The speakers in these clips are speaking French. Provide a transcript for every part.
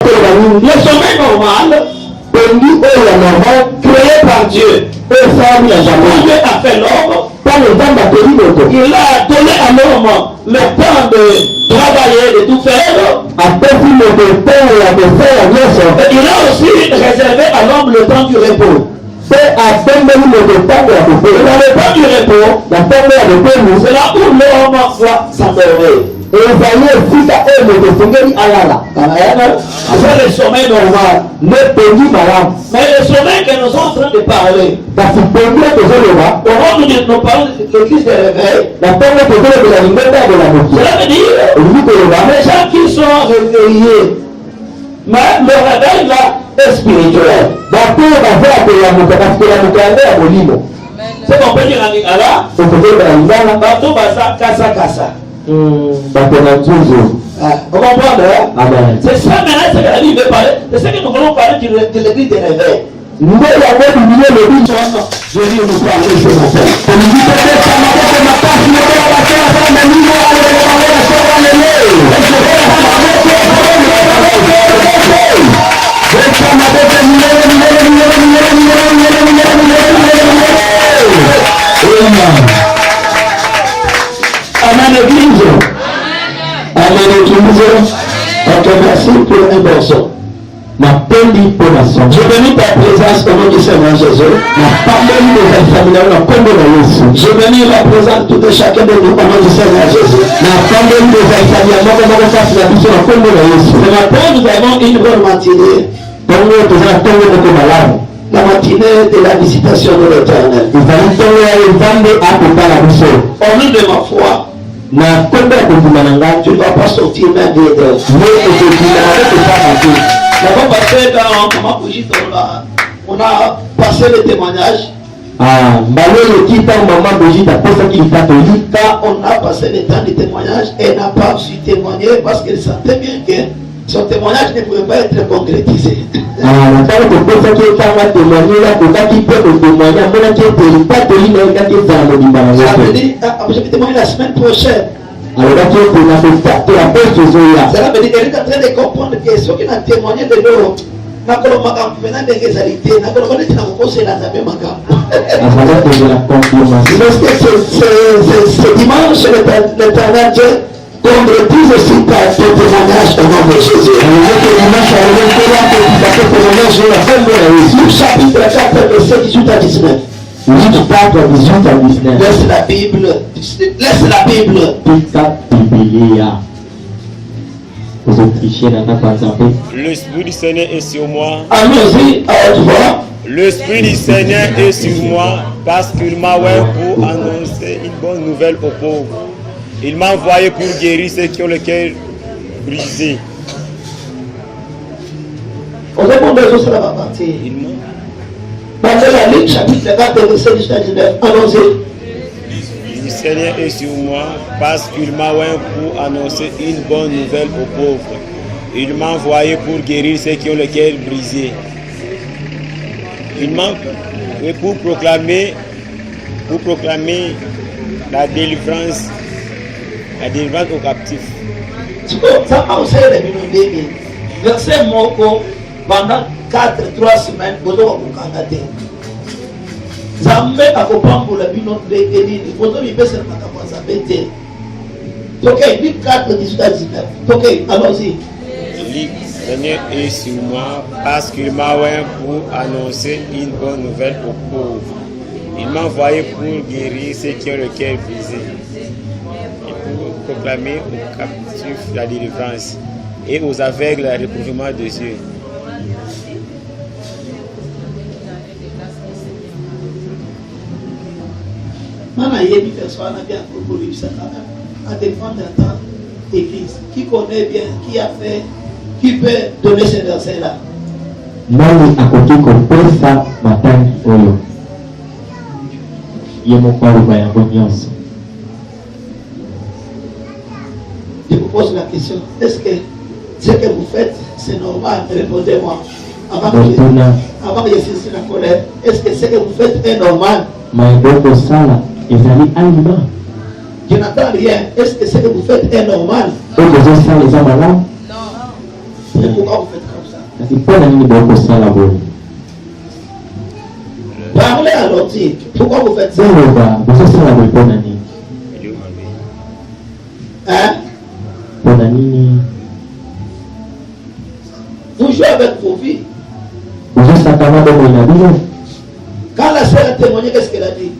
Le sommeil normal, créé par Dieu. Dieu a fait l'homme. Il a donné à l'homme le temps de travailler, de tout faire. Il a aussi réservé à l'homme le temps du repos. Dans le temps du repos, c'est là où l'homme va s'endormir. C'est le sommeil normal. Mais le sommeil que nous sommes en train de parler, nous parlons de crise de réveil. Cela veut dire les gens qui sont réveillés, mais le réveil là est spirituel. C'est qu'on peut dire en lingala, bateau basa kasa kasa. Vous comprenez? C'est ça maintenant ce que la Bible veut parler. C'est ce que nous voulons parler de l'église de réveil. Je dis nous parler ce matin. Amen l'église. Amen l'église. Ok, merci pour un bon son. Je bénis ta présence au nom du Seigneur Jésus. Je bénis la présence de tout et chacun de nous au nom du Seigneur Jésus. Ce matin, nous avons une bonne matinée. La matinée de la visitation de l'Éternel. Au nom de ma foi, tu ne vas pas sortir même d'Éden. Nous avons passé dans Maman Brigitte, on a passé le témoignage. Quand on a passé le temps de témoignage, elle n'a pas su témoigner parce qu'elle sentait bien que son témoignage ne pouvait pas être concrétisé. Ça veut dire, je vais témoigner la semaine prochaine. Cela veut dire qu'elle est en train de comprendre que ceux qui ont témoigné de l'eau, ce dimanche, l'Éternel Dieu concrétise aussi ton témoignage au nom de Jésus. Luc chapitre 4, verset 18 à 19. Laisse la Bible. L'Esprit du Seigneur est sur moi. Allons-y à haute voix. L'Esprit du Seigneur est sur moi parce qu'il m'a envoyé pour annoncer une bonne nouvelle aux pauvres. Il m'a envoyé pour guérir ceux qui ont le cœur brisé. On répond des autres, ça va partir. Dans la Luc chapitre 4, verset 19. Allons-y. Le Seigneur est sur moi parce qu'il m'a envoyé pour annoncer une bonne nouvelle aux pauvres. Il m'a envoyé pour guérir ceux qui ont le cœur brisé. Il m'a envoyé pour proclamer la délivrance aux captifs. Ça a aussi révélé verset moko pendant 3 semaines vous avez candidaté. Zambe akopambola bino ndenge bozo bipesa makambo Zambe te. OK, Luc 4 18 à 19. OK, allons-y. Le Seigneur est sur moi parce qu'il m'a envoyé pour annoncer une bonne nouvelle aux pauvres. Il m'a envoyé pour guérir ceux qui ont le cœur brisé et pour proclamer aux captifs la délivrance et aux aveugles le recouvrement de Dieu. Il y a des personnes bien pour ça quand même, à défendre l'église. Qui connaît bien, qui a fait, qui peut donner ces versets-là. Nani akoki kopesa matangi oyo ye moko aloba yango nyonso. Je vous pose la question, est-ce que ce que vous faites c'est normal? Répondez-moi avant que je finisse la colère. Est-ce que ce que vous faites est normal? Maiboko sala ezali alima. Je n'entends rien. Est-ce que ce que vous faites est normal? Non. C'est pourquoi vous faites comme ça. Kasi pona nini bokosala boye? Parlez à l'autre. Pourquoi vous faites ça? Boloba bokosala boye pona nini? Hein? Pona nini? Vous jouez avec vos vies. Bozosakana boye na bino. Quand la sœur a témoigné, qu'est-ce qu'elle a dit?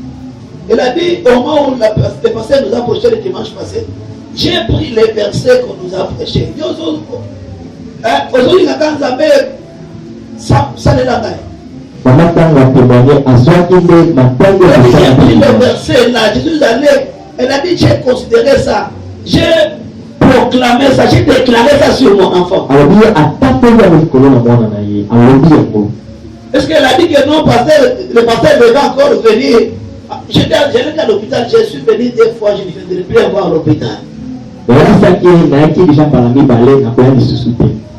Elle a dit, au moment où le pasteur nous a prêché le dimanche passé, j'ai pris les versets qu'on nous a prêchés. Aujourd'hui, ça n'est pas vrai. Maman tanga témoigné à Zoaki de Matango. J'ai pris le verset là, je suis allé, elle a dit, j'ai considéré ça, j'ai proclamé ça, j'ai déclaré ça sur mon enfant. Alors, il y a un tapé de colonne à moi. Est-ce qu'elle a dit que non, le pasteur devait encore venir? J'étais à l'hôpital, je suis venu 2 fois, je ne viendrai plus voir à l'hôpital.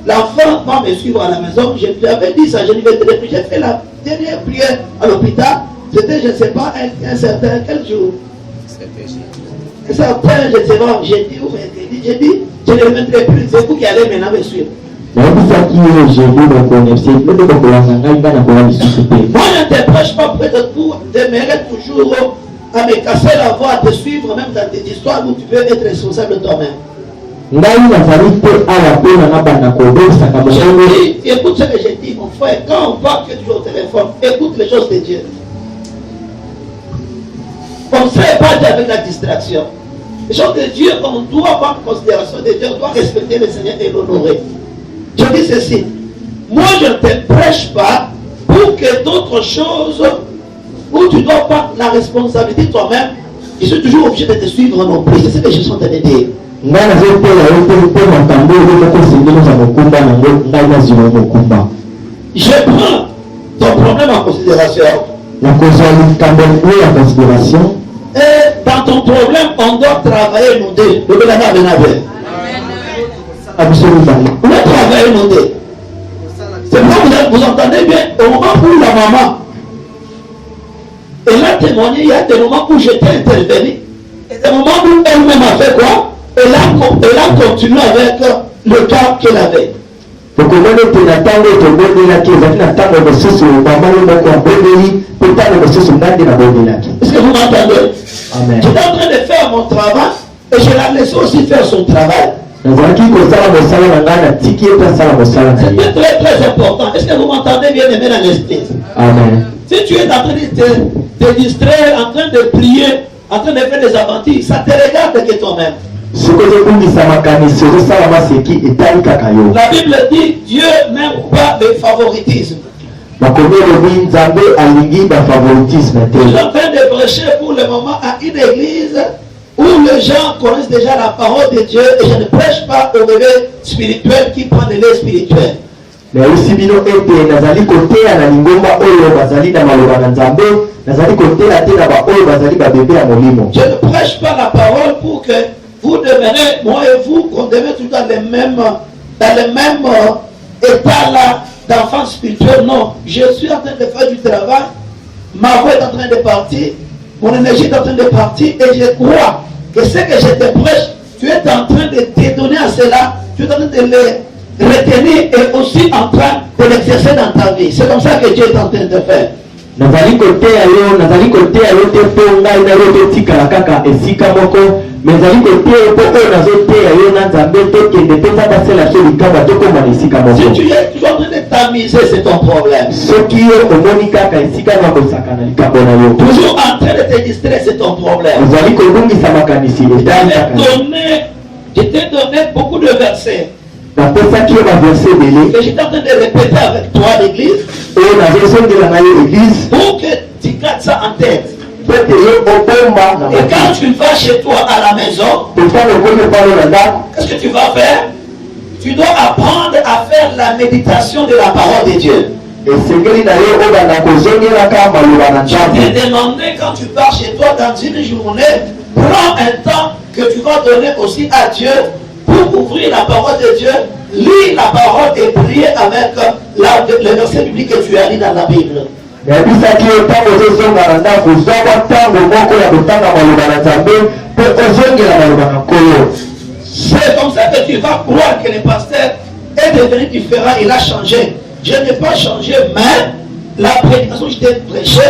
L'enfant va me suivre à la maison, je lui avais dit ça, je ne viendrai plus. J'ai fait la dernière prière à l'hôpital, c'était, je ne sais pas, un certain, quel jour? Un certain, je ne sais pas, j'ai dit, je ne reviendrai plus, c'est vous qui allez maintenant me suivre. Moi, je ne te prêche pas près de tout, j'aimerais toujours à me casser la voix, à te suivre même dans tes histoires où tu peux être responsable de toi-même. Je dis, écoute ce que je dis, mon frère, quand on parle que tu es au téléphone, écoute les choses de Dieu. On ne sait pas dire avec la distraction. Les choses de Dieu, on doit avoir considération de Dieu, on doit respecter le Seigneur et l'honorer. Je dis ceci, moi je ne te prêche pas pour que d'autres choses où tu dois prendre la responsabilité toi-même, je suis toujours obligé de te suivre non plus. C'est ce que je suis en train de dire. Je prends ton problème en considération. Et dans ton problème, on doit travailler nous deux. On doit travailler nous deux. C'est pourquoi vous entendez bien, au moment où la maman, elle a témoigné, il y a des moments où j'étais intervenu. Et des moments où elle-même a fait quoi? Elle a continué avec le cas qu'elle avait. Est-ce que vous m'entendez? Amen. J'étais en train de faire mon travail et je l'ai laissé aussi faire son travail. C'était très très important. Est-ce que vous m'entendez bien aimé dans l'esprit? Amen. Si tu es en train de te distraire, en train de prier, en train de faire des aventures, ça te regarde que toi-même. La Bible dit Dieu n'aime pas le favoritisme. Je suis en train de prêcher pour le moment à une église où les gens connaissent déjà la parole de Dieu et je ne prêche pas au bébé spirituel qui prend de lait spirituel. Je ne prêche pas la parole pour que vous devenez, moi et vous, qu'on devienne tout dans le même état là d'enfant spirituel. Non, je suis en train de faire du travail, ma voix est en train de partir, mon énergie est en train de partir et je crois que ce que je te prêche, tu es en train de te donner à cela, tu es en train de le retenir et aussi en train de l'exercer dans ta vie. C'est comme ça que Dieu est en train de faire. Si tu es toujours en train de t'amuser, c'est ton problème. Toujours en train de te distraire, c'est ton problème. Je t'ai donné beaucoup de versets. Et j'étais en train de répéter avec toi l'église pour que tu gardes ça en tête. Et quand tu vas chez toi à la maison, qu'est-ce que tu vas faire? Tu dois apprendre à faire la méditation de la parole de Dieu. Je t'ai demandé quand tu pars chez toi dans une journée, prends un temps que tu vas donner aussi à Dieu pour ouvrir la parole de Dieu, lire la parole et prier avec le verset biblique que tu as lu dans la Bible. C'est comme ça que tu vas croire que le pasteur est est devenu différent, il a changé. Je n'ai pas changé, mais la prédication que j'étais prêché,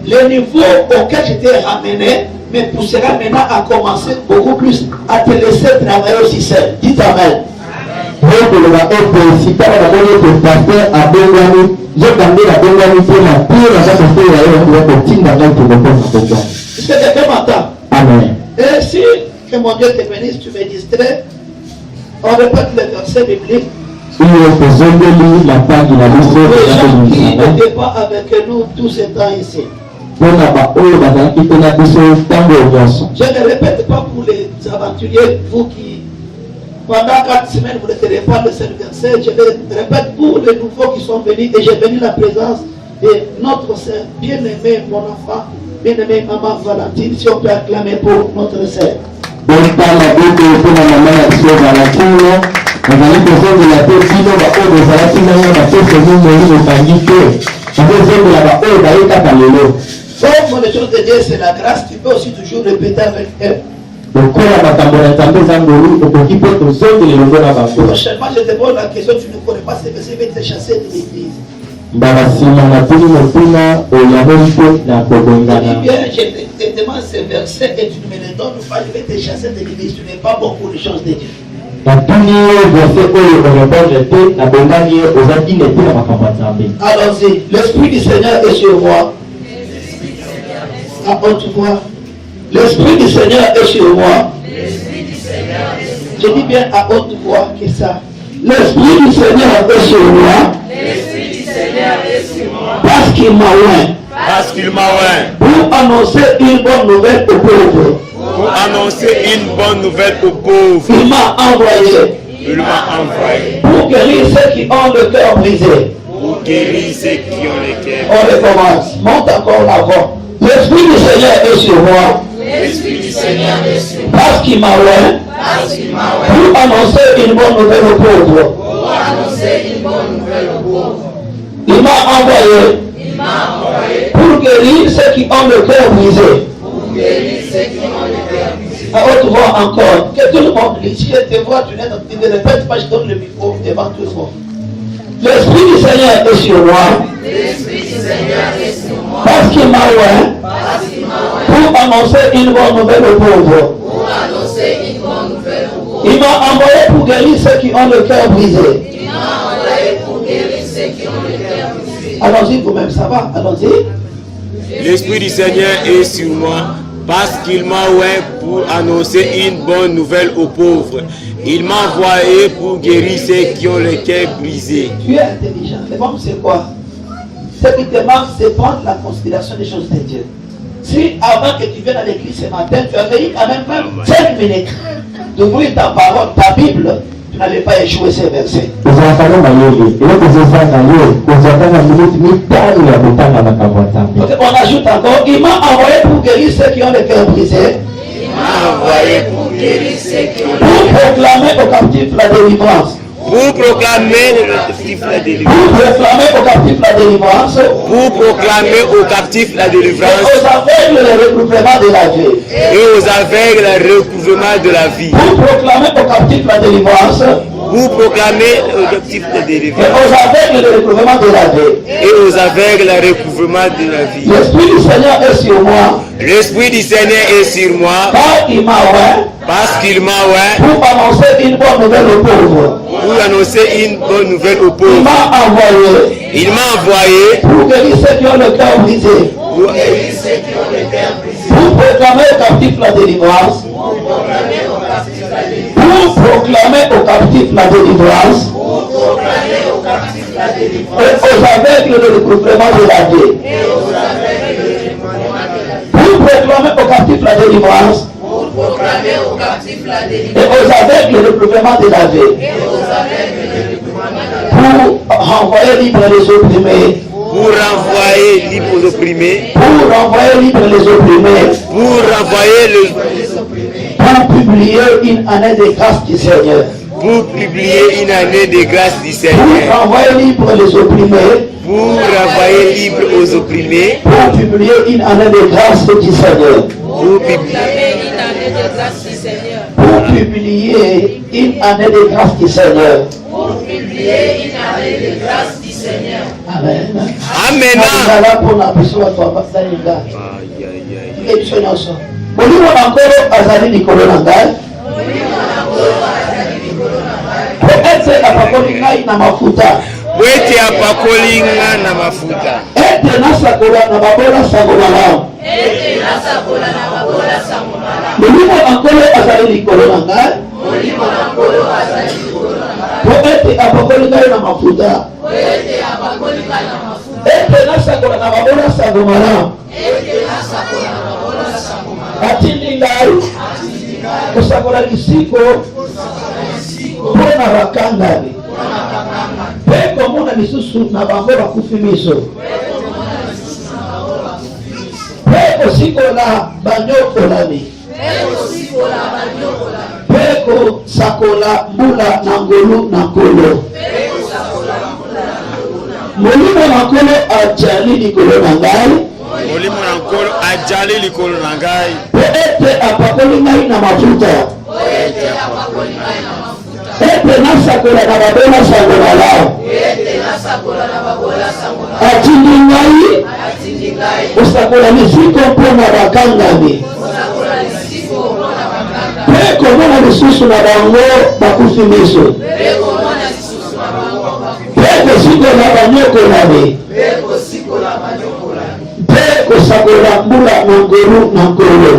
le niveau auquel j'étais ramené, me poussera maintenant à commencer beaucoup plus à te laisser travailler aussi seul. Dites Amen. Est-ce que quelqu'un m'entend? Amen. Et si que mon Dieu te bénisse, tu me distrais, on répète le verset biblique. Les gens qui n'étaient pas avec nous tout ce temps ici. Je ne répète pas pour les aventuriers, vous qui, pendant 4 semaines, vous ne tenez pas le seul verset. Je répète pour les nouveaux qui sont venus, et j'ai béni la présence de notre sœur, bien-aimé, mon enfant, bien-aimé, maman Valentine, si on peut acclamer pour notre sœur. Comme les choses de Dieu, c'est la grâce, tu peux aussi toujours répéter avec elle. Prochainement, je te pose la question, tu ne connais pas ces versets, je vais te chasser de l'église. Eh bien, je te demande ces versets et tu ne me les donnes pas, je vais te chasser de l'église. Tu n'es pas bon pour les choses de Dieu. Allons-y, l'Esprit du Seigneur est sur moi. À haute voix. L'Esprit du Seigneur est sur moi. Je dis bien à haute voix que ça. L'Esprit du Seigneur est sur moi. Parce qu'il m'a oint. Pour annoncer une bonne nouvelle aux pauvres. Il m'a envoyé. Pour guérir ceux qui ont le cœur brisé. On recommence. Monte encore la voix. L'Esprit du Seigneur est sur moi. Parce qu'il m'a oint. Pour annoncer une bonne nouvelle aux pauvres. Il m'a envoyé. Pour guérir ceux qui ont le cœur brisé. À haute voix encore. Que tout le monde lit. Si je te vois, tu ne répètes pas, je donne le micro devant tout le monde. L'Esprit du Seigneur est sur moi. Parce qu'il m'a oint. Pour annoncer une bonne nouvelle aux pauvres. Il m'a envoyé pour guérir ceux qui ont le cœur brisé. Allons-y vous-même, ça va? Allons-y. L'Esprit du Seigneur est sur moi parce qu'il m'a oint pour annoncer une bonne nouvelle aux pauvres. Il m'a envoyé pour guérir ceux qui ont le cœur brisé. Tu es intelligent. Le bon, c'est quoi? Ce qui te manque, c'est prendre la considération des choses de Dieu. Si avant que tu viennes à l'église ce matin, tu avais eu quand même 5 minutes d'ouvrir ta parole, ta Bible, tu n'avais pas échoué ces versets. On ajoute encore, il m'a envoyé pour guérir ceux qui ont le cœur brisé. Pour proclamer aux captifs la délivrance. Pour proclamer aux captifs la délivrance. Pour proclamer aux captifs la délivrance. Et aux aveugles le recouvrement de la vie. Pour proclamer aux captifs la délivrance. Pour proclamer aux captifs la délivrance. Et aux aveugles le recouvrement de la vie. L'Esprit du Seigneur est sur moi. Car il m'a oint. Pour annoncer une bonne nouvelle aux pauvres. Il m'a envoyé. Pour guérir ceux qui ont le cœur brisé. Pour proclamer aux captifs la délivrance. Pour proclamer aux captifs la délivrance. Et aux aveugles le recouvrement de la vie. Pour proclamer aux captifs la délivrance. Et aux aveugles le recouvrement de la vie. Pour renvoyer libre les opprimés. Pour renvoyer libre les opprimés. Pour publier une année de grâce du Seigneur. Pour renvoyer libre les opprimés. Pour publier une année de grâce du Seigneur. Pour publier une année de grâce du Seigneur. prier une année de grâce du Seigneur. Amen. Amen. Molimo Nankolo azali likolo na ngai. Ete apakoli ngai na mafuta. Ete apakoli ngai na mafuta. Ete nasakola na babola sango malamu. Molimo Nankolo azali likolo na ngai. Ete apakoli ngai na mafuta. Ete nasakola na babola sango malamu. Atindi ngai kusakola lisiko mpona bakangami mpe komona lisusu na bango bakufi miso mpe kosikola banyokolami mpe kosakola mbula na ngolu na nkolo. Molimo Nankolo ajali likolo na ngai. Molimo Nankolo ajali likolo na ngai. Ete apakoli ngai na mafuta. Ete nasakola na babola sango malamu. Atindi ngai kosakola lisiko mpona bakangami mpe komona lisusu na bango bakufi miso mpe kosikola banyokolami mpe kosakola mbula na ngolu na nkolo.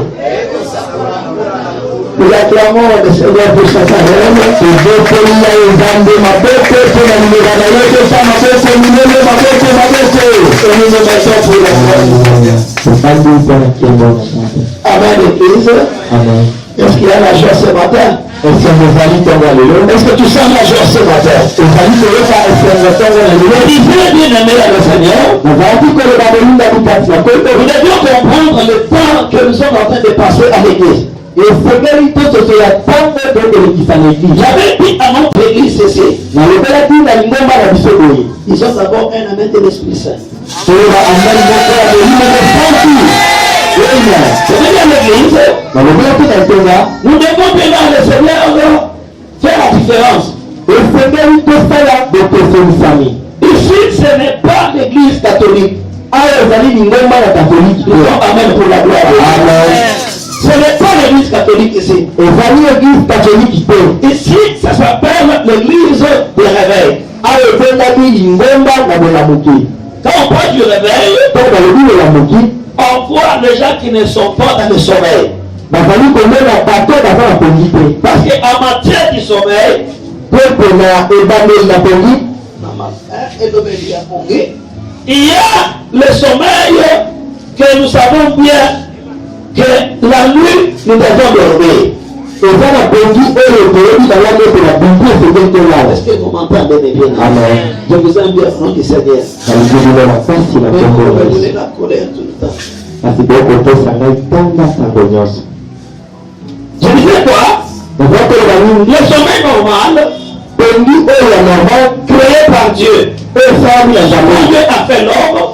Nous acclamons le Seigneur pour sa parole. Amen, Église. Amen. Est-ce qu'il y a la joie ce matin? Est-ce que tu sens la joie ce matin? Bien aimé à le Seigneur, nous devions comprendre le temps que nous sommes en train de passer à l'église. J'avais dit à notre église ceci. Ils ont d'abord un amen de l'Esprit Saint. Nous devons maintenant le Seigneur faire la différence. Ici, ce n'est pas l'église catholique. Amen pour la gloire. Ce n'est pas l'église catholique ici. Ici, ça s'appelle l'église du réveil. Quand on parle du réveil, on voit les gens qui ne sont pas dans le sommeil. Parce qu'en matière du sommeil, il y a le sommeil que nous savons bien que la nuit nous devons dormir. Est-ce que vous m'entendez bien? Amen. Je vous aime bien au nom du Seigneur. Vous voulez la colère tout le temps. Je disais quoi? Le sommeil normal, créé par Dieu. Dieu a fait l'homme.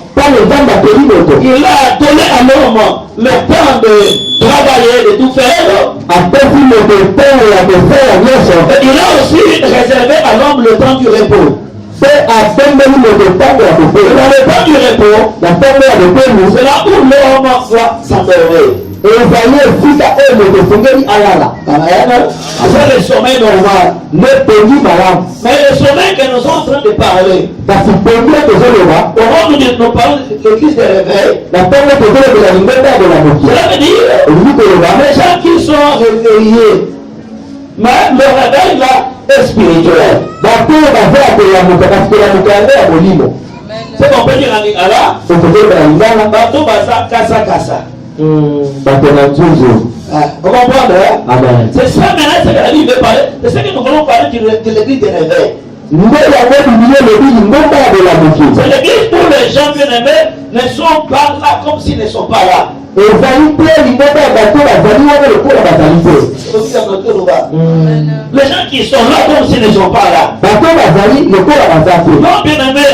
Il a donné à l'homme le temps de travailler, de tout faire. Et il a aussi réservé à l'homme le temps du repos. Dans le temps du repos, c'est là où l'homme doit s'endormir. C'est le sommeil normal. Mais le sommeil que nous sommes en train de parler, nous parlons de l'église de réveil. Cela veut dire les gens qui sont réveillés, mais le réveil là est spirituel. C'est qu'on peut dire en Lingala, bateau baza kasa kasa. Vous comprenez? C'est ça maintenant, c'est que la Bible veut parler. C'est ce que nous voulons parler de l'église de réveil. C'est l'église où les gens bien aimés ne sont pas là comme s'ils ne sont pas là. Les gens qui sont là comme s'ils ne sont pas là. Non, bien aimé.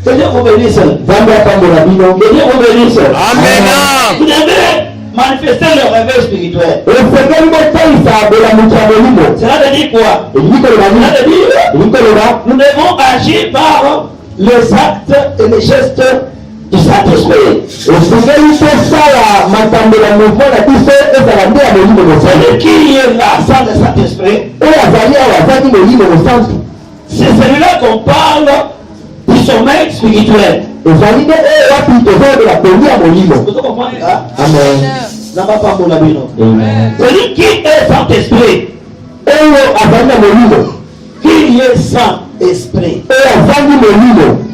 Que Dieu vous bénisse. Que Dieu vous bénisse. Amen. Vous devez manifester le réveil spirituel. Cela veut dire quoi? Cela veut dire nous devons agir par les actes et les gestes du Saint-Esprit. Celui qui est là sans le Saint-Esprit, c'est celui-là qu'on parle du sommeil spirituel. Vous comprenez? Amen. Celui qui est Saint-Esprit, qui est Saint-Esprit,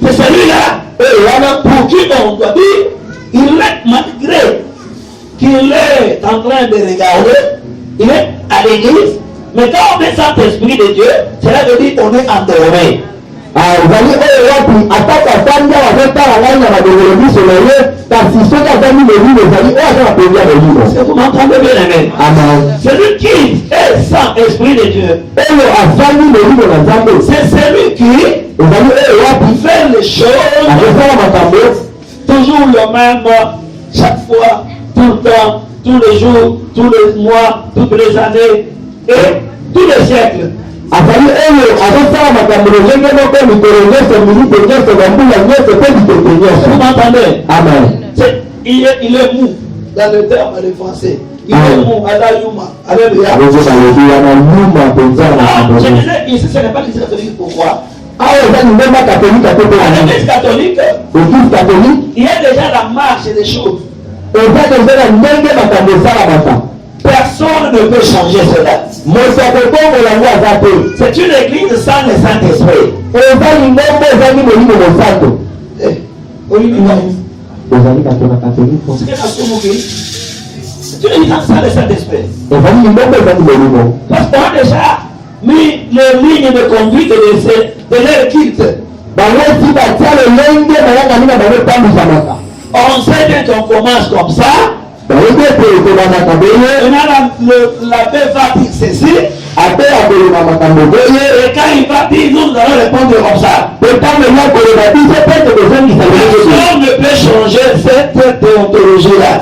c'est celui-là pour qui on doit dire, il est malgré qu'il est en train de regarder, il est à l'église, mais quand on est Saint-Esprit de Dieu, cela veut dire qu'on est endormi. Est-ce que vous m'entendez bien, amen? Celui qui est Saint-Esprit de Dieu, c'est celui qui fait les choses toujours le même, chaque fois, tout le temps, tous les jours, tous les mois, toutes les années et tous les siècles. Vous m'entendez? Amen. Il est mou dans le terme de français. Il est mou. Alléluia. Je disais ici, ce n'est pas l'église catholique. Pourquoi? À l'église catholique, il y a déjà la marche des choses. Personne ne peut changer cela. C'est une église sans le Saint-Esprit. C'est une église sans le Saint-Esprit. Parce qu'on a déjà mis les lignes de conduite de leur culte. On sait bien qu'on commence comme ça. Et l'abbé va dire ceci. Et quand il va dire, nous allons répondre comme ça. Personne ne peut changer cette théologie-là.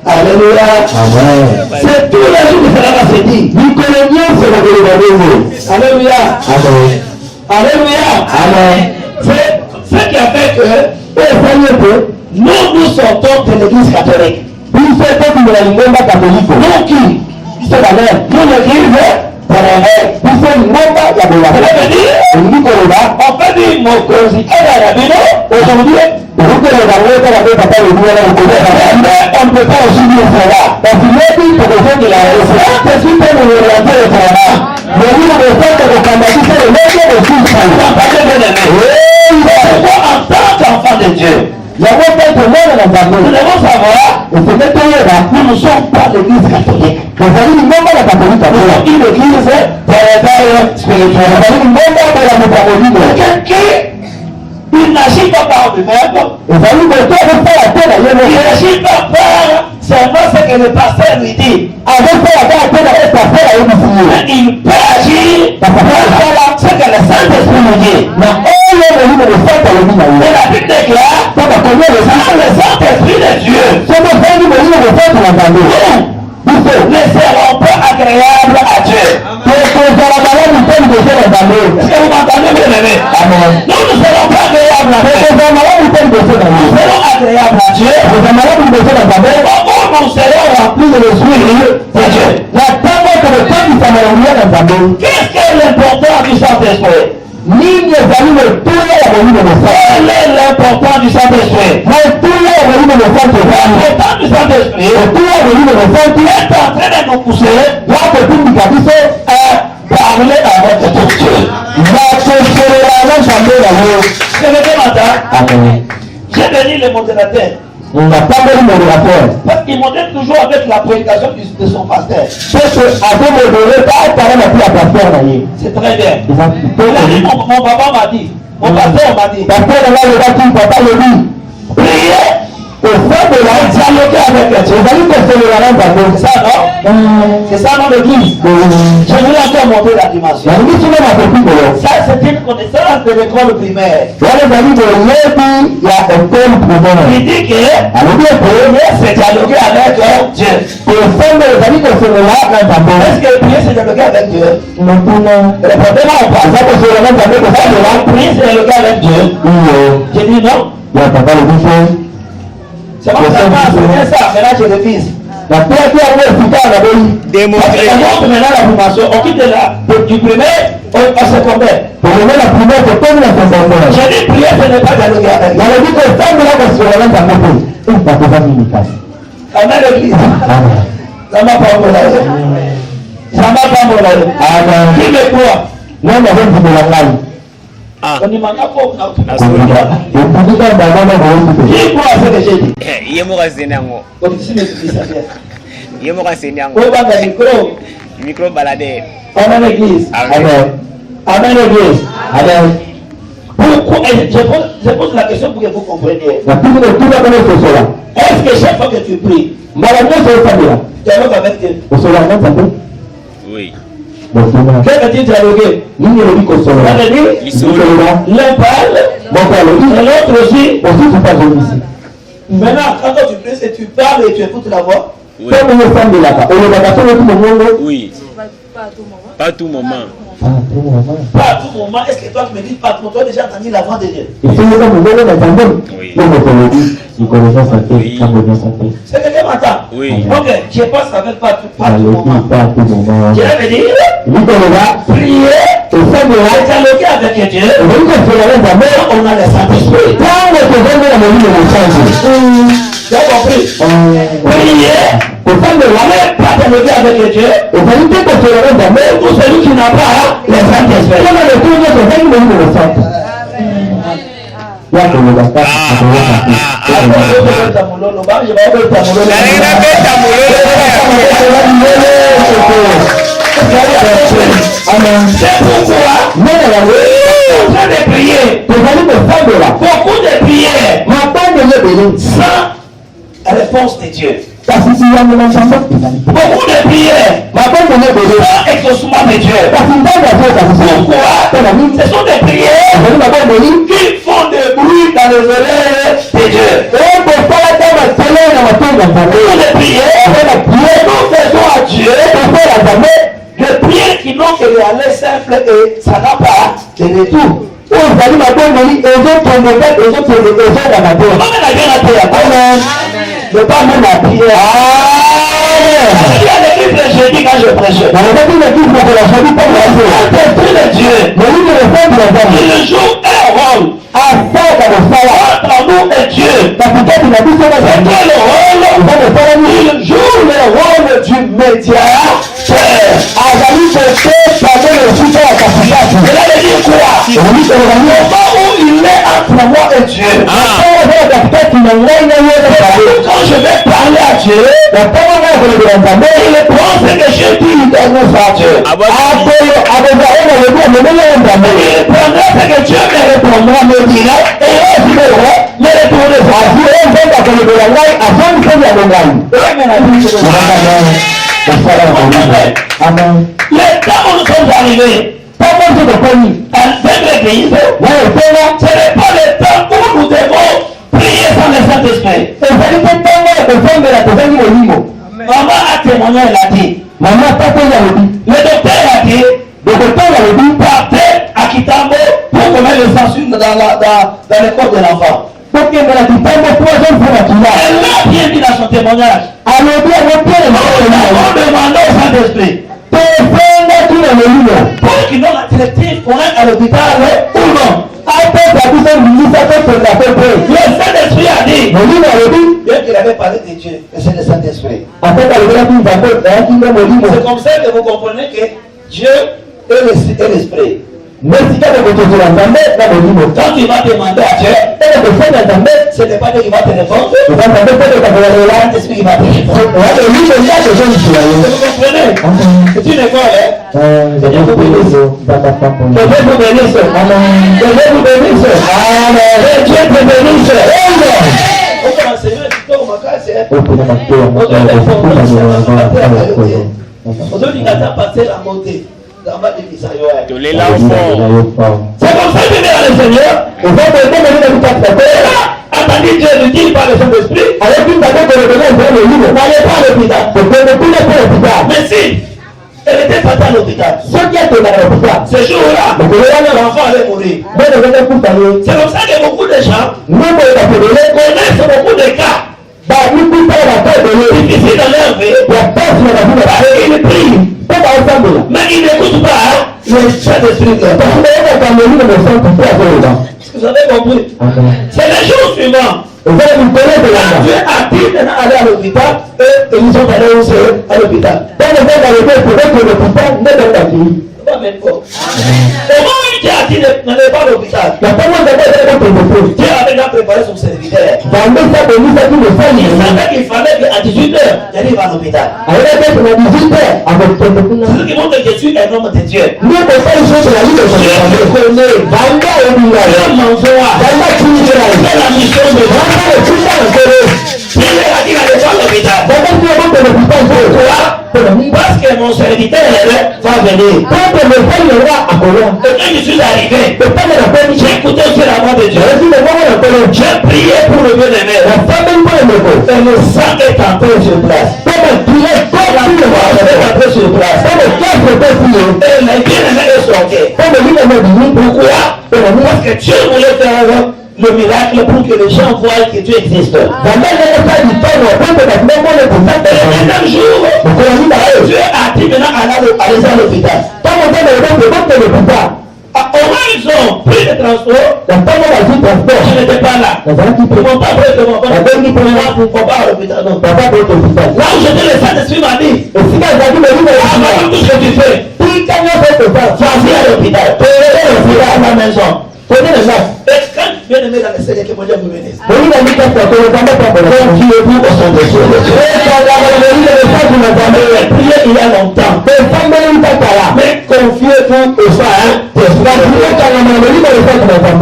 Alléluia. C'est tous les jours que cela va se dire. Alléluia. Alléluia. C'est ce qui a fait que nous sortons de l'église catholique. Nous qui? Nous l'église. On peut dire Mokozi aujourd'hui. On ne peut pas aussi dire cela. Parce qu'il est dit pour les gens de la recette, c'est suite à l'orienté de travail. Mais nous, on veut faire que le candidat, c'est le même de tout ça. En tant qu'enfant de Dieu, nous devons savoir, nous ne sommes pas l'église catholique. Nous sommes une église spirituelle. Quelqu'un il n'agit pas par lui-même. Il n'agit pas par seulement ce que le pasteur lui dit. Mais il peut agir par ce que le Saint-Esprit lui dit. Et la Bible déclare que le Saint-Esprit de Dieu ne seront pas agréables à Dieu. Est-ce que vous m'entendez bien, aimé? Nous ne serons pas agréables à Dieu. Nous serons agréables à Dieu. Nous serons remplis de l'esprit de Dieu. Qu'est-ce que est l'important du Saint-Esprit? Quel est l'important du Saint-Esprit? L'important du Saint-Esprit est en train de nous pousser à parler à notre Dieu. J'ai béni le modérateur. Parce qu'il modère toujours avec la prédication de son pasteur. C'est très bien. Mon papa m'a dit, mon pasteur m'a dit, priez au fond de la dialoguer avec Dieu. Ça, non? C'est ça mon église. Je voulais encore montrer la dimension. Ça, c'est une connaissance de l'école primaire. Il dit que c'est dialoguer avec Dieu. Est-ce que prier c'est dialoguer avec Dieu? Répondez-moi ou pas? Prier c'est dialoguer avec Dieu. J'ai dit non. C'est bon, c'est bien ça. Maintenant je révise. Démontrer. On montre maintenant la formation. On quitte du primaire au secondaire. J'ai dit prier ce n'est pas dialoguer avec Dieu. Amen l'église. Ça m'a pas volé. Ça m'a pas volé. Qui me croit? On y manque pas. Qui croit à ce que j'ai dit? Il est mort à Zénango. Donc ici, mais c'est ça. Il est mort à Zénango. Au bas du micro. Micro baladé. Amen l'église. Amen. Amen l'église. Amen. Pourquoi? Je pose la question pour que vous compreniez. Est-ce que chaque fois que tu pries, tu dialogues avec Dieu? Oui. Que veut-il dialoguer? L'un parle, et l'autre aussi. Maintenant, quand tu pries et tu parles et tu écoutes la voix, Oui. Oui. Pas à tout moment. pas à tout moment. Est-ce que toi tu me dis pas à tout moment? Tu as déjà entendu la voix de Dieu? Oui. C'est quelqu'un m'entend? Oui. Ok, je passe avec pas à tout moment. Je vais dire, prier, dialoguer avec Dieu. On a le Saint-Esprit. Tu as compris? Prier, mais pas dialoguer avec Dieu. Mais pour celui qui n'a pas le Saint-Esprit. C'est pourquoi nous sommes en train de prier. Beaucoup de prières sans réponse de Dieu. Beaucoup de prières sans exaucement de Dieu. Pourquoi? Ce sont des prières qui font des bruits dans les oreilles de Dieu. Beaucoup de prières nous faisons à Dieu des prières qui n'ont que les allées simples et ça n'a pas de retour. Ne pas même la prière. Il y a l'église de jeudi quand je prêchais. L'esprit de Dieu, il joue un rôle entre nous et Dieu. C'est quoi le rôle? Il joue le rôle du médiateur. Cela veut dire quoi? Le moment où il est entre moi et Dieu. Quand je vais parler à Dieu, il prend ce que je dis, il donne à Dieu. Il prendra ce que Dieu me répondra, me dira, et je me retourner vers Dieu. Les temps où nous sommes arrivés, à cette église, ce n'est pas le temps où nous devons prier sans le Saint-Esprit. Maman a témoigné, elle a dit. Le docteur a dit, partez à Kitambo pour qu'on mette le censure dans l'école de l'enfant. Elle a bien dit dans son témoignage. On demande au Saint-Esprit pour qu'il donne la directive qu'on est à l'hôpital ou non. Le Saint-Esprit a dit, bien qu'il avait parlé de Dieu, mais c'est le Saint-Esprit. C'est comme ça que vous comprenez que Dieu est l'Esprit. Quand tu vas demander à Dieu, ce n'est pas Dieu qui va te répondre, c'est l'Esprit qui va te répondre. Vous comprenez? C'est une école, hein? Que Dieu vous bénisse. Que Dieu vous bénisse. Que Dieu vous bénisse. Que Dieu te bénisse. On peut enseigner un petit peu au Macas, c'est C'est comme ça que le Seigneur, attendez Dieu nous dit par le Saint-Esprit, n'allez pas à l'hôpital. Mais si elle était partie à l'hôpital, ce jour-là, l'enfant allait mourir. C'est comme ça que beaucoup de gens connaissent beaucoup de cas difficiles dans leur vie. Ils prient, mais ils n'écoutent pas le Saint-Esprit. Vous avez compris? C'est le jour suivant. Dieu a dit d'aller à l'hôpital et ils sont allés aussi à l'hôpital. Au moment où Dieu a dit n'allez pas à l'hôpital, Dieu avait déjà préparé son serviteur. Il savait qu'il fallait qu'à 18h, il arrive à l'hôpital. C'est ce qui montre que Jésus est un homme de Dieu. Dieu connaît. C'est la mission de Dieu. Il a dit n'allez pas à l'hôpital. Pourquoi? Parce que mon serviteur va venir. Et quand je suis arrivé, j'ai écouté sur la voix de Dieu. J'ai prié pour le bien-aimé. Et le sang est entré sur place. La foi est entrée sur place. Et le bien-aimé est sorti. Pourquoi? Parce que Dieu voulait faire le miracle pour que les gens voient que Dieu existe. Et le même jour, Dieu a dit maintenant allez à l'hôpital. Au moins ils ont pris le transport. Je n'étais pas là. Ils m'ont pas pris de mon père. Ils ne pas à l'hôpital. Là où j'étais, le Saint-Esprit m'a dit tout ce que tu fais. Vas-y à l'hôpital. Tu à la maison. Et quand bien aimé dans le Seigneur que mon Dieu vous bénisse. Confiez-vous au Saint-Esprit. Priez il y a longtemps. Mais confiez-vous au Saint-Esprit.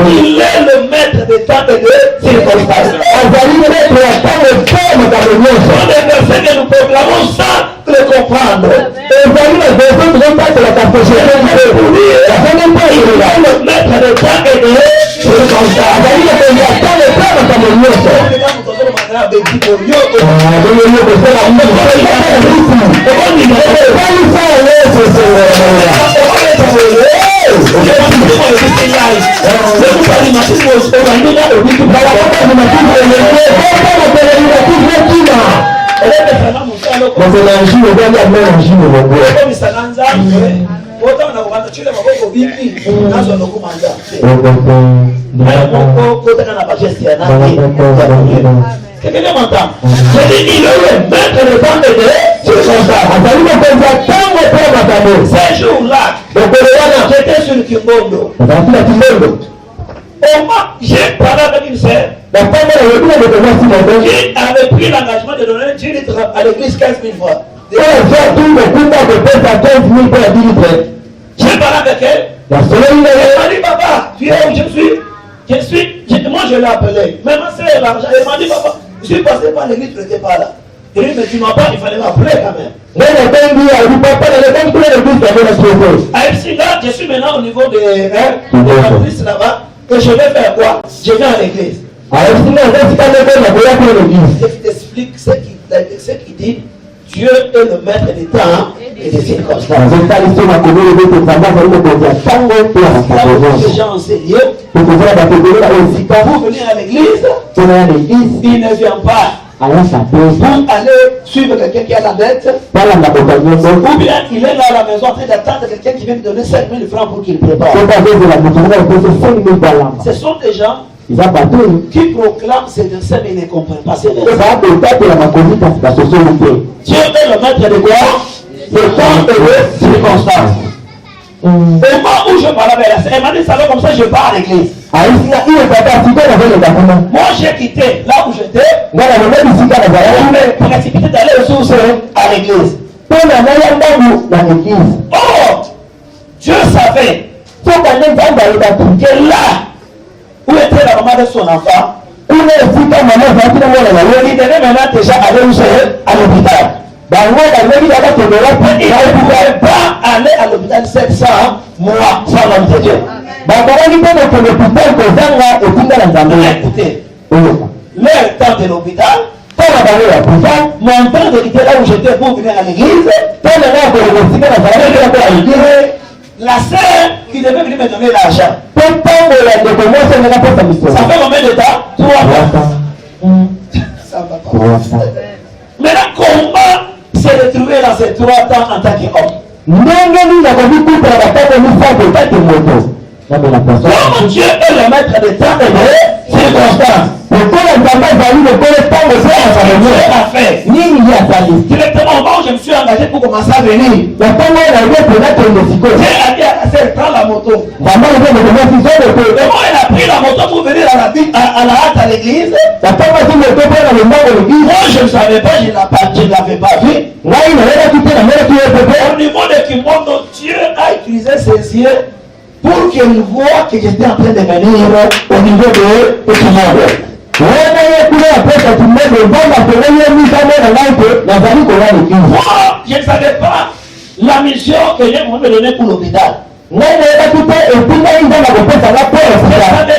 Il est le maître des temps et des circonstances. Dans les versets que nous proclamons sans le comprendre. Il est le maître des temps et des quelqu'un m'entend? J'ai dit, il est le maître de temps et de circonstances. Ces jours-là, j'étais sur le Kimbondo. J'ai parlé avec une sœur qui avait pris l'engagement de donner 10 litres à l'église 15 000 fois. J'ai parlé avec elle. Elle m'a dit, papa, tu es où je suis? Moi je l'ai appelé. Mais ma soeur, elle m'a dit, papa, je suis passé par l'église, tu n'étais pas là. Il dit, mais tu m'as pas, il fallait m'appeler quand même. À Epsiga, je suis maintenant au niveau de l'église là-bas. Et je vais faire quoi? Je vais à l'église. Je t'explique ce qu'il dit. Dieu est le maître des temps et des circonstances. Les gens enseignent. Vous venez à l'église, il ne vient pas pour aller suivre quelqu'un qui a la dette. Ou bien il est là à la maison en train d'attendre quelqu'un qui vient lui donner 5 000 francs pour qu'il prépare. Ce sont des gens qui proclament ces versets mais ils ne comprennent pas ces versets. Dieu est le maître de quoi? De temps et de circonstances. Au moment où je parlais avec elle m'a dit ça va comme ça, je pars à l'église. Moi j'ai quitté là où j'étais. J'ai précipité d'aller aussi à l'église. Oh, Dieu savait que là où était la maman de son enfant, Il devait maintenant déjà aller où c'est à l'hôpital. Il ne pouvait pas aller à l'hôpital 700 mois sans l'homme de Dieu. Écoutez, leur temps de l'hôpital, mon temps de quitter là où j'étais pour venir à l'église, la sœur qui devait venir me donner l'argent. Ça fait combien de temps? 3 ans. Ça va pas. Maintenant, comment se retrouver dans ces 3 ans en tant qu'homme? Comment Dieu est le maître de temps et de circonstances? Directement au moment où je me suis engagé pour commencer à venir, Dieu a dit à la sœur, prends la moto. Comment elle a pris la moto pour venir à la hâte à l'église? Moi je ne savais pas, je ne l'avais pas vu. Au niveau de Kimondo, Dieu a utilisé ses yeux pour qu'il voit que j'étais en train de venir au niveau de Kimondo. Moi, je ne savais pas la mission que Dieu m'avait donnée pour l'hôpital. Je ne savais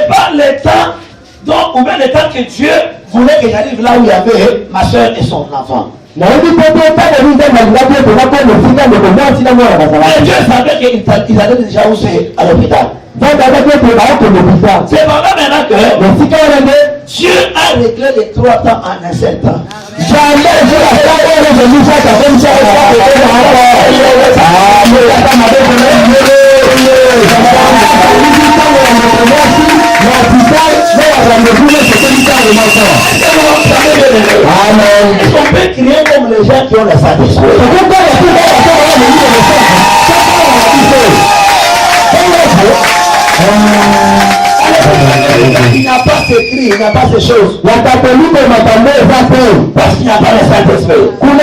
pas le temps, donc, ou bien le temps que Dieu voulait que j'arrive là où il y avait ma soeur et son enfant. Mais Dieu savait qu'ils allaient déjà où c'est à l'hôpital. C'est vraiment maintenant que Dieu a réglé les 3 temps en un seul temps. Est-ce qu'on peut crier comme les gens qui ont le Saint-Esprit? Il n'a pas ces cris, il n'a pas ces choses. Parce qu'il n'y a pas le Saint-Esprit. Nous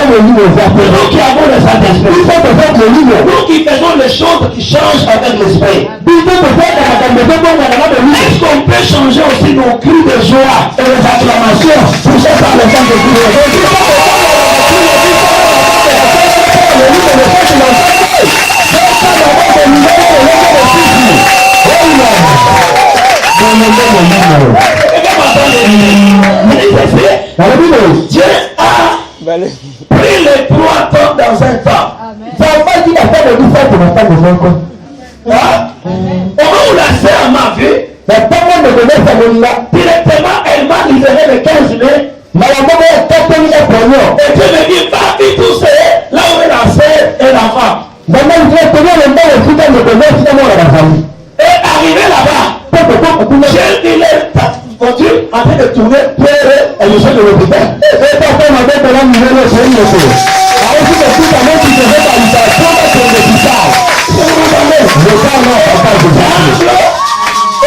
qui avons le Saint-Esprit, nous qui faisons les choses qui changent avec l'Esprit. Est-ce qu'on peut changer aussi nos cris de joie et les acclamations poussées par le Saint-Esprit? Dieu a pris les 3 temps dans un temps. Au moment où la sœur m'a vu, directement elle m'a libéré le 15 mai. Et Dieu me dit, va vite où c'est, là où est la sœur et la femme. Et arrivé là-bas, j'ai dit les voitures en train de tourner pour elle de l'hôpital.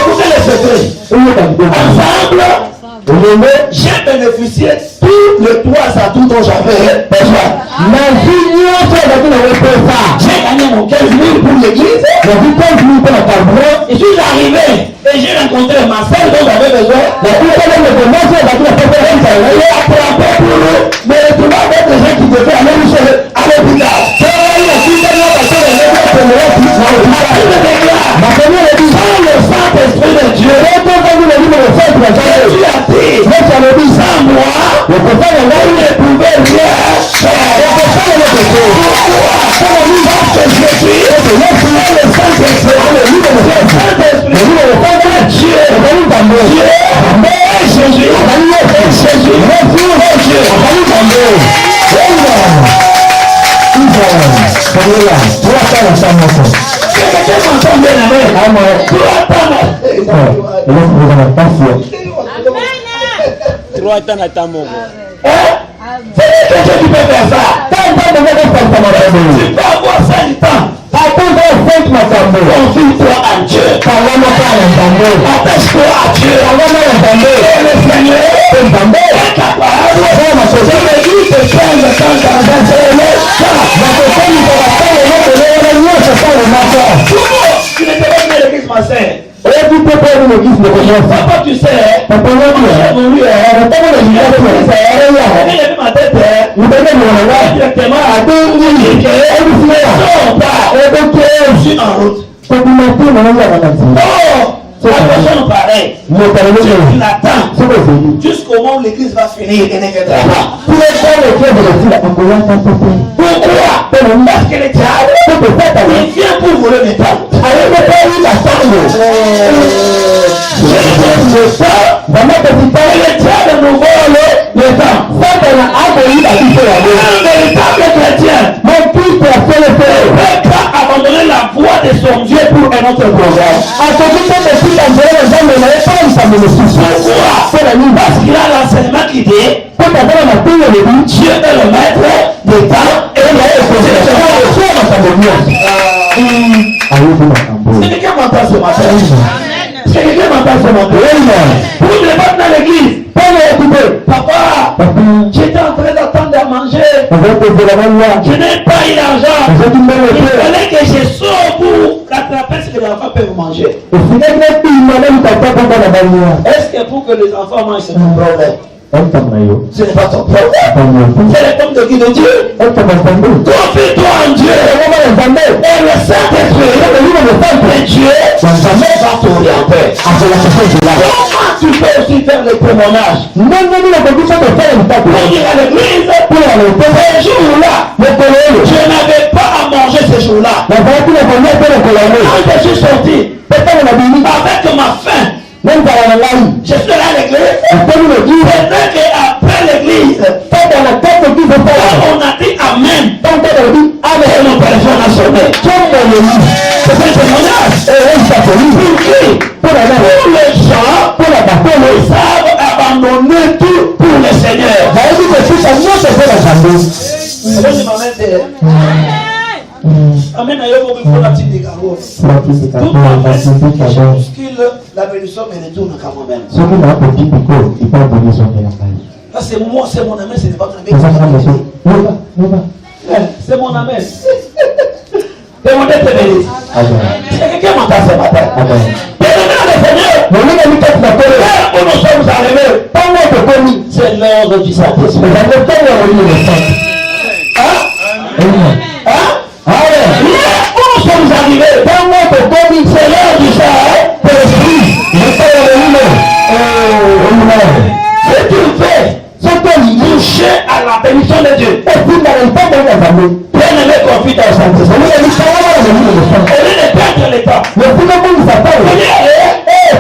Écoutez les secrets. Ensemble, j'ai bénéficié tous les 3 atouts dont j'avais besoin. J'ai gagné mon 15 000 pour l'église. Et je suis arrivé et j'ai rencontré ma soeur dont j'avais besoin. J'ai attrapé pour nous, mais je trouvais avec des gens qui devaient aller à l'hôpital. Sans le Saint-Esprit de Dieu, Dieu a dit, sans moi, vous ne pouvez rien faire. Trois temps à ta mort. C'est que tu peux faire ça. Tu peux avoir 5 ans. Confie-toi à Dieu. Attache-toi à Dieu. Et le Seigneur est capable de réduire tes 15 ans dans un seul tu n'étais pas venu à l'église, ma sœur. Papa, tu sais, j'ai voulu ma tête, directement à je suis en route. La personne pareille, tu l'attends jusqu'au moment où l'église va finir et ne viendra pas. Pourquoi? Parce que le diable, il vient pour voler mes temps. Le diable nous vole le temps. Un véritable chrétien peut pas abandonner la voie de son Dieu pour un autre programme. Pourquoi? Parce qu'il a l'enseignement qui dit Dieu est le maître des temps et il est le c'est quelqu'un m'entend ce matin? C'est quelqu'un m'entend ce matin? Vous ne pas dans l'église. Papa, j'étais en train d'attendre à manger. Je n'ai pas eu l'argent. Il fallait que je sorte pour rattraper ce que les enfants peuvent manger. Est-ce que pour que les enfants mangent, c'est mon problème? Ce n'est pas ton problème. C'est le temps de qui de Dieu. Confie-toi en Dieu. Et le Saint-Esprit de Dieu va t'orienter. Comment tu peux aussi faire le témoignage? Pour dire à l'église, ce jour-là, je n'avais pas à manger ce jour-là. Quand je suis sorti avec ma faim, je suis allé à l'église. C'est qu'après l'église, on a dit Amen. Et mon téléphone a sonné. C'est un témoignage. Pour les gens, ils savent abandonner tout pour le Seigneur. Amen. La bénédiction me retourne quand même. C'est mon amen, ce n'est pas ton amen. C'est mon amen. Demandez tes bénédictions. C'est quelqu'un m'entend ce matin. Demandez le Seigneur. Où nous sommes arrivés. C'est l'ordre du Saint-Esprit. Où nous sommes arrivés. C'est l'heure du Saint-Esprit. Si tu fais toucher à la bénédiction de Dieu, bien-aimé, confie dans le Saint-Esprit. Au lieu de perdre le temps,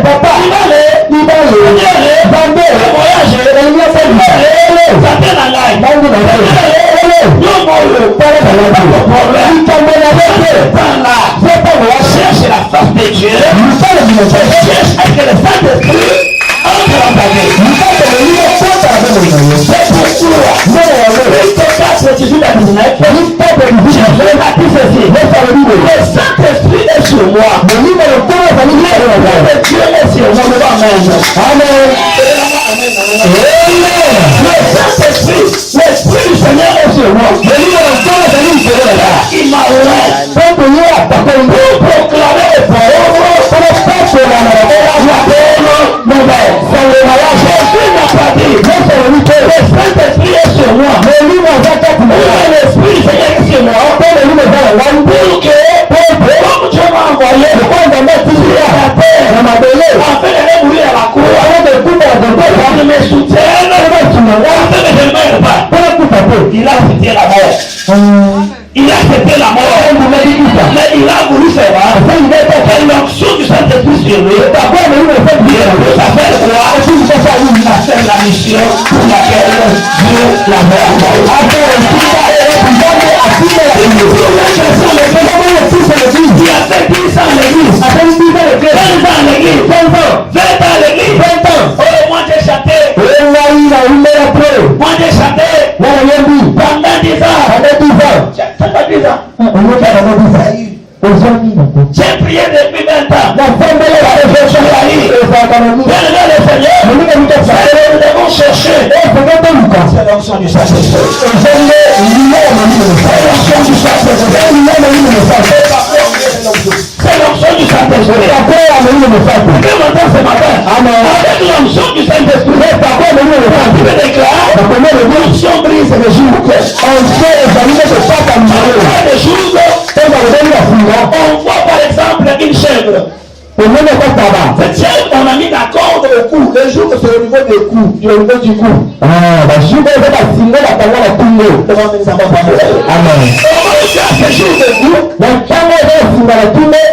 papa, il va aller voyager, cherche la face de Dieu, cherche à que le Saint-Esprit entre dans ta vie. C'est pourquoi Jésus a dit ceci. Le Saint-Esprit est sur moi. Le Dieu est sur moi. Amen. Le Saint-Esprit, l'Esprit du Seigneur est sur moi. Il m'a ouvert pour proclamer les pauvres, pour le peuple la nouvelle. Jésus n'a pas dit, le Saint-Esprit est sur moi. L'Esprit du Seigneur est sur moi. Pour que, comme Dieu m'a envoyé, afin d'aller mourir à la cour, on me soutienne, il a accepté la mort. Il a accepté la mort, mais il a voulu faire l'onction du Saint-Esprit sur lui. Ça fait quoi? Il a fait la mission pour laquelle Dieu l'a fait. Il a fait 10 ans l'église. 20 ans l'église. 20 ans l'église. Oh, moi j'ai chanté. Moi j'ai chanté. Pendant 10 ans. C'est pas 10 ans. J'ai prié depuis 20 ans. Bien le Seigneur, nous devons chercher. C'est l'onction du Saint-Esprit. C'est l'onction du Saint-Esprit. C'est l'onction du Saint-Esprit. Dieu m'entend ce matin. Avec l'onction du Saint-Esprit, On a mis d'accord au cou. Le jour que c'est au niveau des coups, au niveau du cou. Amen. Ce jour de cou,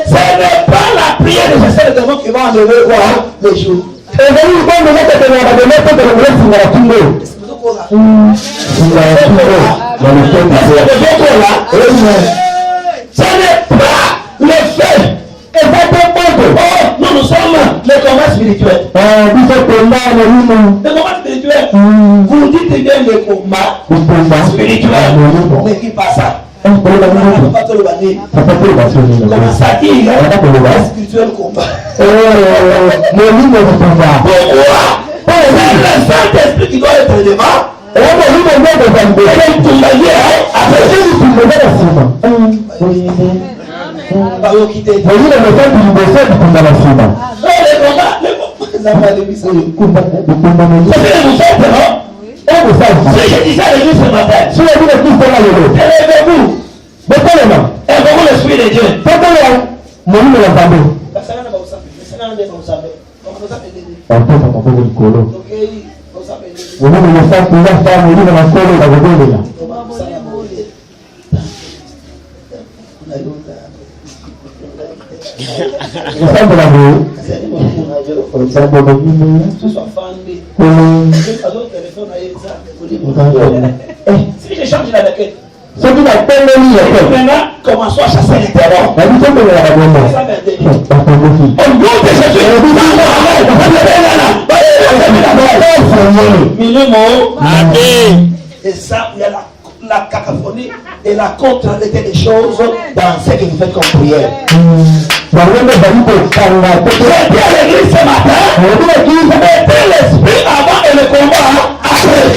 ce n'est pas la prière nécessaire de qui va enlever les jours. Ce n'est pas le fait. Nous sommes les combats spirituels. Les combats spirituels. Vous dites bien les combats spirituels. Mais qui passe ça? Comment ça dit? Spirituel combat. Pourquoi? C'est le Saint-Esprit qui doit être devant. Je disais à l'église ce matin, élevez-vous, élevez-vous l'Esprit de Dieu. Si je change la requête, maintenant, commençons à chasser les terrors. Au nom de Jésus, et ça, il y a la cacophonie et la contrariété des choses dans ce que vous faites comme prière. Je dis à l'église ce matin, mettez l'esprit avant et le combat après.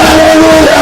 Hallelujah.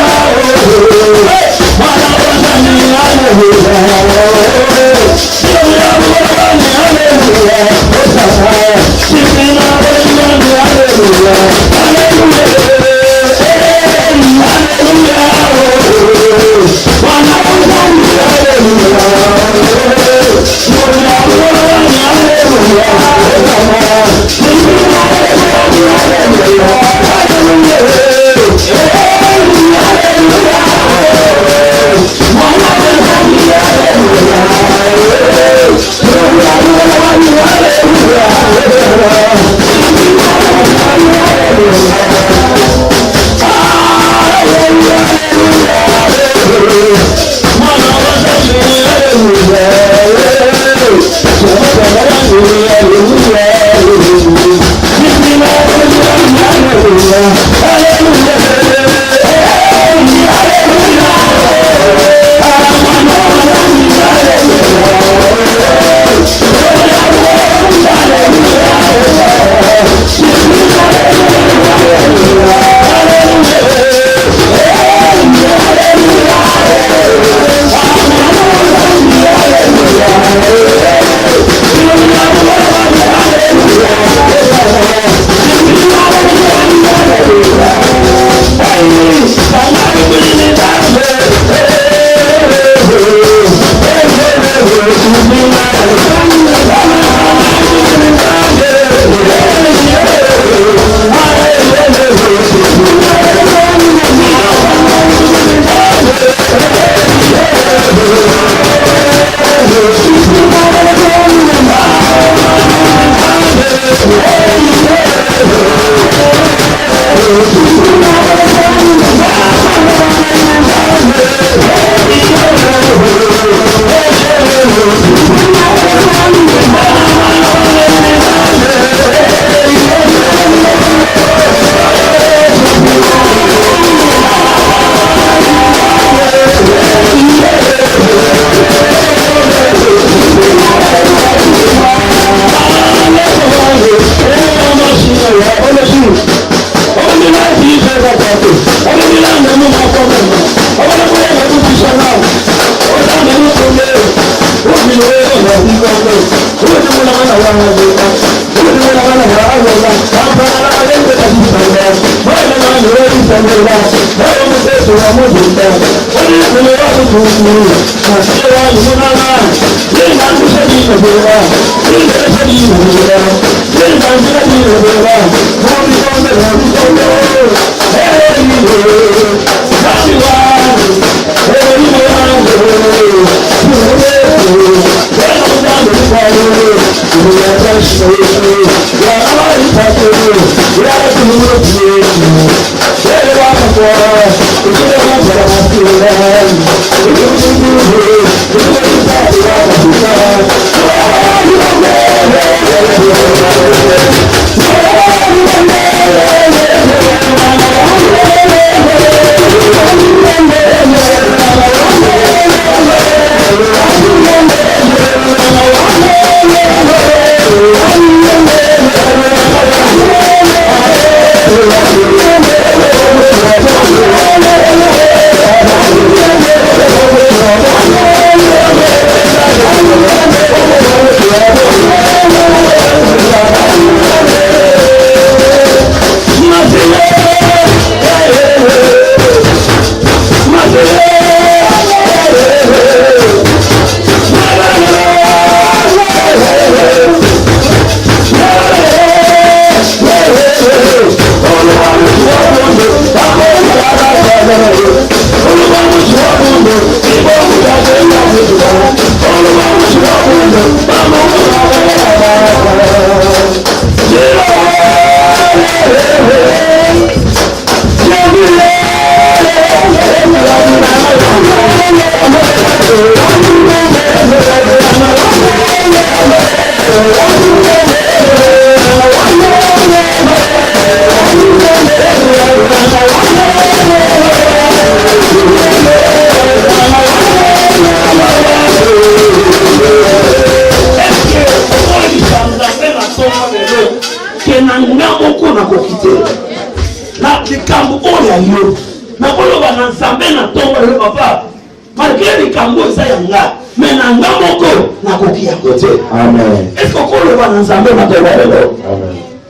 Amen. Est-ce qu'on peut le voir dans sa main dans le monde?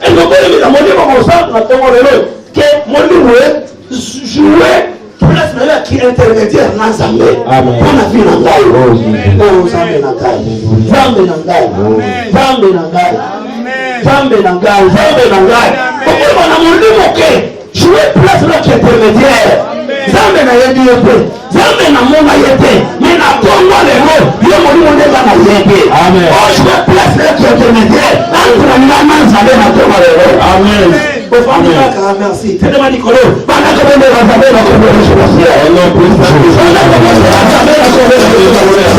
Est-ce qu'on peut le voir dans mon livre que mon livre jouer place qui est intermédiaire dans sa main? Amen. On a vu dans l'aïe. Oh, Zambé Nangai. Zambé Nangai. Zambé Nangai. Zambé Nangai. Zambé Nangai. On peut le voir dans mon livre que jouer place là qui est intermédiaire. Zambé Nangai. Zambé Nangai. Mais na Congo lelo, yo moni on est dans la yébe. Amen. Oh, je vais placer qui intermédiaire. Entre maman Zambé na Congo lelo. Amen. Au fond de la merci. C'est de Nicolo. Bana comme on va Zambé na Congo lelo. Non, plus ça. Bana comme on va Zambé na Congo Amen.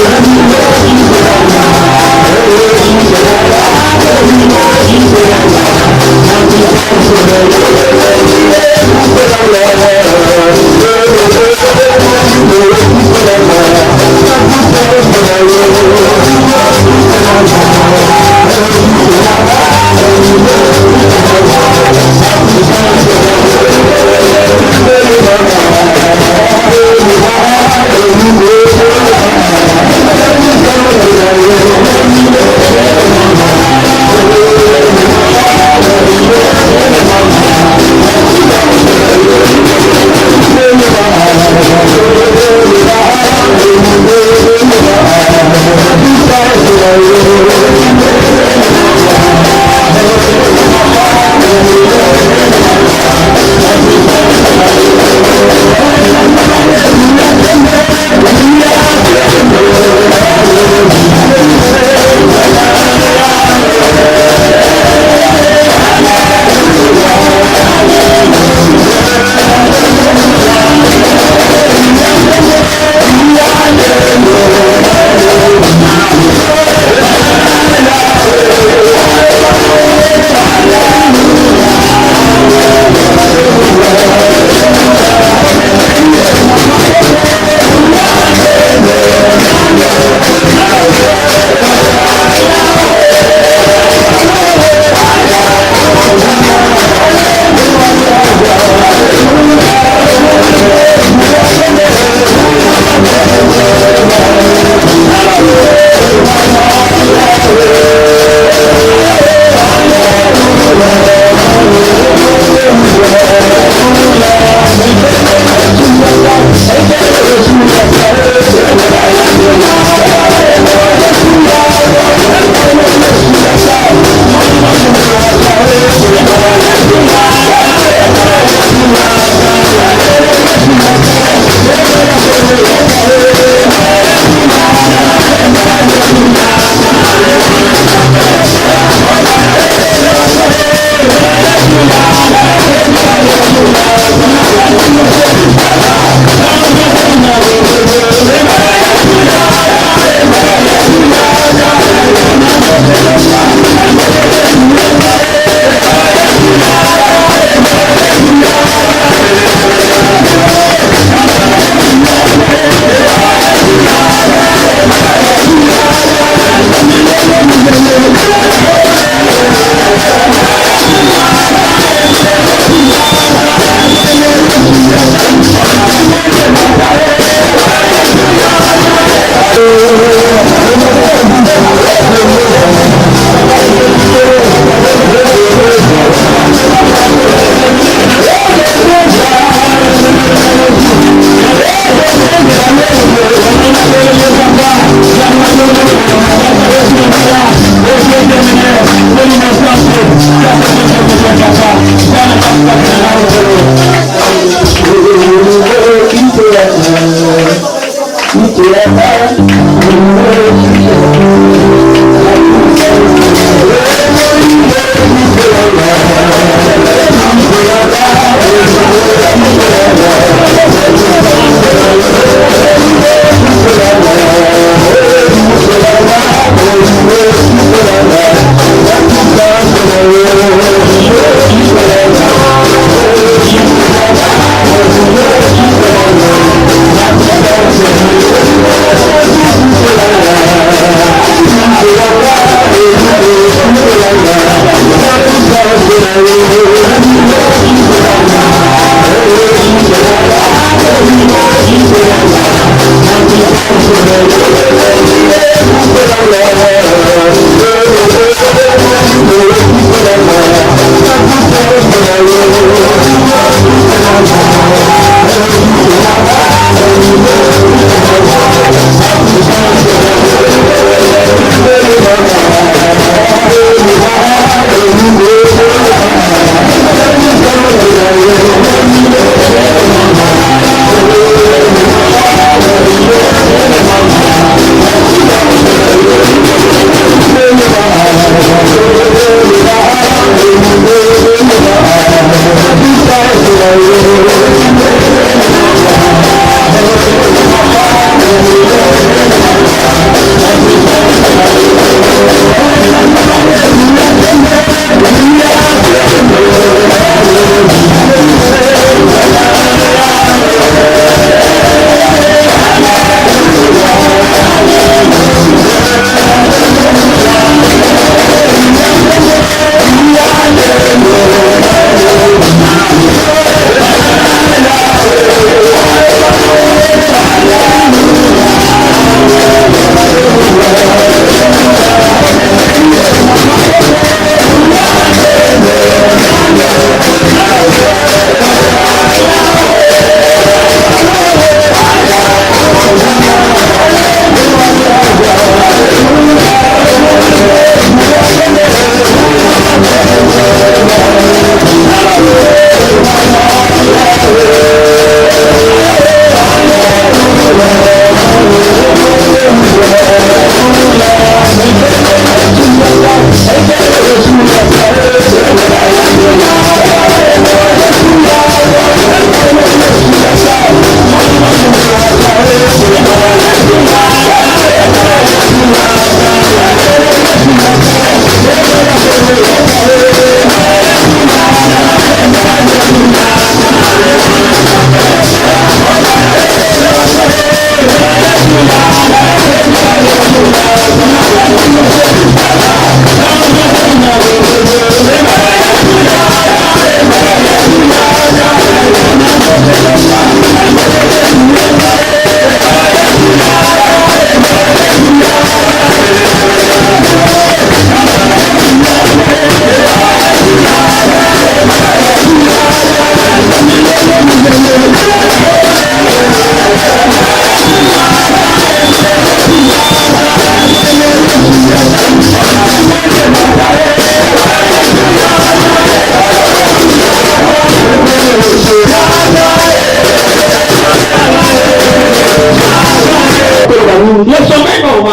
Thank you.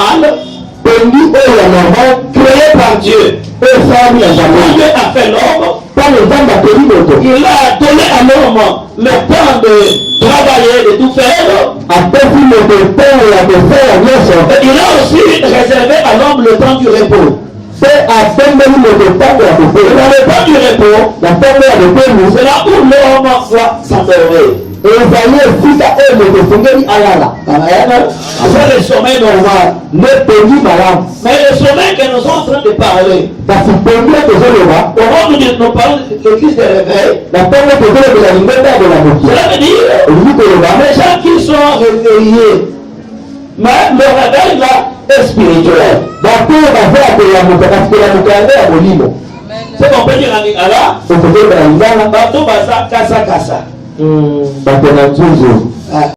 normal, créé par Dieu. Dieu a fait l'homme. Il a donné à l'homme le temps de travailler, de tout faire. Et il a aussi réservé à l'homme le temps du repos. Dans le temps du repos, c'est là où l'homme doit s'endormir. C'est le sommeil normal. Mais le sommeil que nous sommes en train de parler, au moment où nous parlons de l'église de réveil, cela veut dire les gens qui sont réveillés, mais le réveil là est spirituel. C'est qu'on peut dire en lingala, bateau baza kasa kasa.